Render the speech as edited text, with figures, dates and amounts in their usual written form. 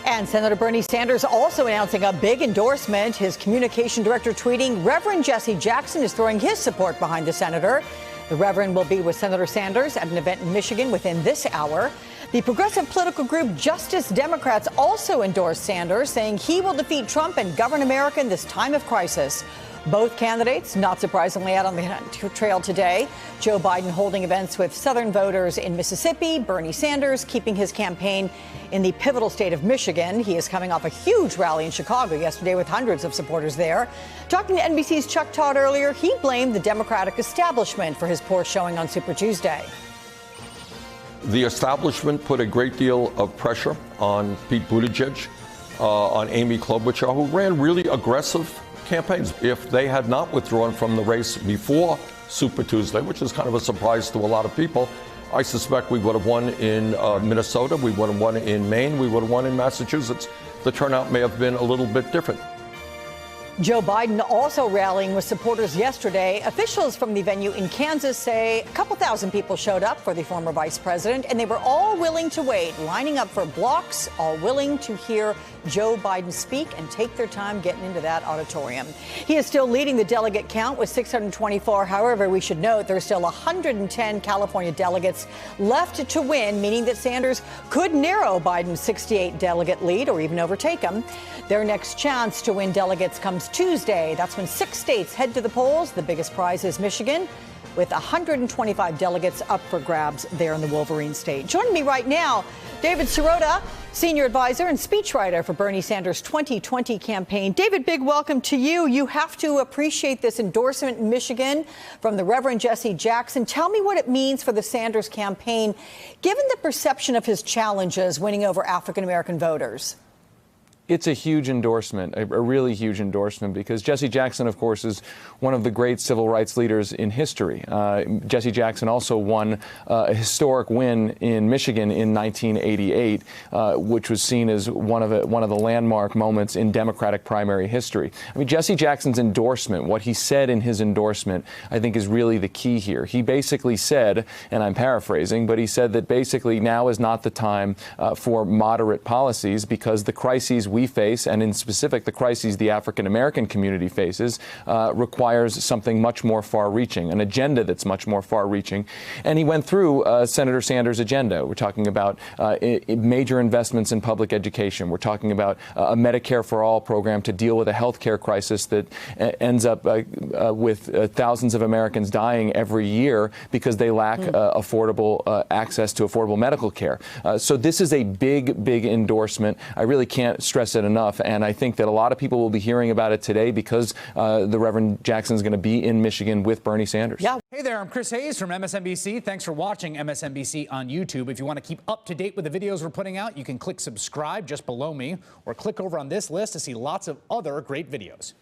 And Senator Bernie Sanders also announcing a big endorsement. His communication director tweeting, Reverend Jesse Jackson is throwing his support behind the senator. The Reverend will be with Senator Sanders at an event in Michigan within this hour. The progressive political group Justice Democrats also endorsed Sanders, saying he will defeat Trump and govern America in this time of crisis. Both candidates, not surprisingly, out on the trail today. Joe Biden holding events with Southern voters in Mississippi. Bernie Sanders keeping his campaign in the pivotal state of Michigan. He is coming off a huge rally in Chicago yesterday with hundreds of supporters there. Talking to NBC's Chuck Todd earlier, he blamed the Democratic establishment for his poor showing on Super Tuesday. The establishment put a great deal of pressure on Pete Buttigieg, on Amy Klobuchar, who ran really aggressive campaigns. If they had not withdrawn from the race before Super Tuesday, which is kind of a surprise to a lot of people, I suspect we would have won in Minnesota, we would have won in Maine, we would have won in Massachusetts. The turnout may have been a little bit different. Joe Biden also rallying with supporters yesterday. Officials from the venue in Kansas say a couple thousand people showed up for the former vice president, and they were all willing to wait, lining up for blocks, all willing to hear Joe Biden speak and take their time getting into that auditorium. He is still leading the delegate count with 624. However, we should note there's still 110 California delegates left to win, meaning that Sanders could narrow Biden's 68 delegate lead or even overtake him. Their next chance to win delegates comes Tuesday. That's when 6 states head to the polls. The biggest prize is Michigan, with 125 delegates up for grabs there in the Wolverine state. Joining me right now, David Sirota, senior advisor and speechwriter for Bernie Sanders' 2020 campaign. David, big welcome to you. You have to appreciate this endorsement in Michigan from the Reverend Jesse Jackson. Tell me what it means for the Sanders campaign, given the perception of his challenges winning over African-American voters. It's a huge endorsement, a really huge endorsement, because Jesse Jackson, of course, is one of the great civil rights leaders in history. Jesse Jackson also won a historic win in Michigan in 1988, which was seen as one of the landmark moments in Democratic primary history. I mean, Jesse Jackson's endorsement, what he said in his endorsement, I think is really the key here. He basically said, and I'm paraphrasing, but he said that basically now is not the time for moderate policies, because the crises we face, and in specific the crises the African-American community faces, requires something much more far-reaching, an agenda that's much more far-reaching. And he went through Senator Sanders' agenda. We're talking about major investments in public education. We're talking about a Medicare for All program to deal with a health care crisis that ends up with thousands of Americans dying every year because they lack affordable access to affordable medical care. So this is a big, big endorsement. I really can't stress it enough, and I think that a lot of people will be hearing about it today because the Reverend Jackson is going to be in Michigan with Bernie Sanders. Yeah. Hey there, I'm Chris Hayes from MSNBC. Thanks for watching MSNBC on YouTube. If you want to keep up to date with the videos we're putting out, you can click subscribe just below me, or click over on this list to see lots of other great videos.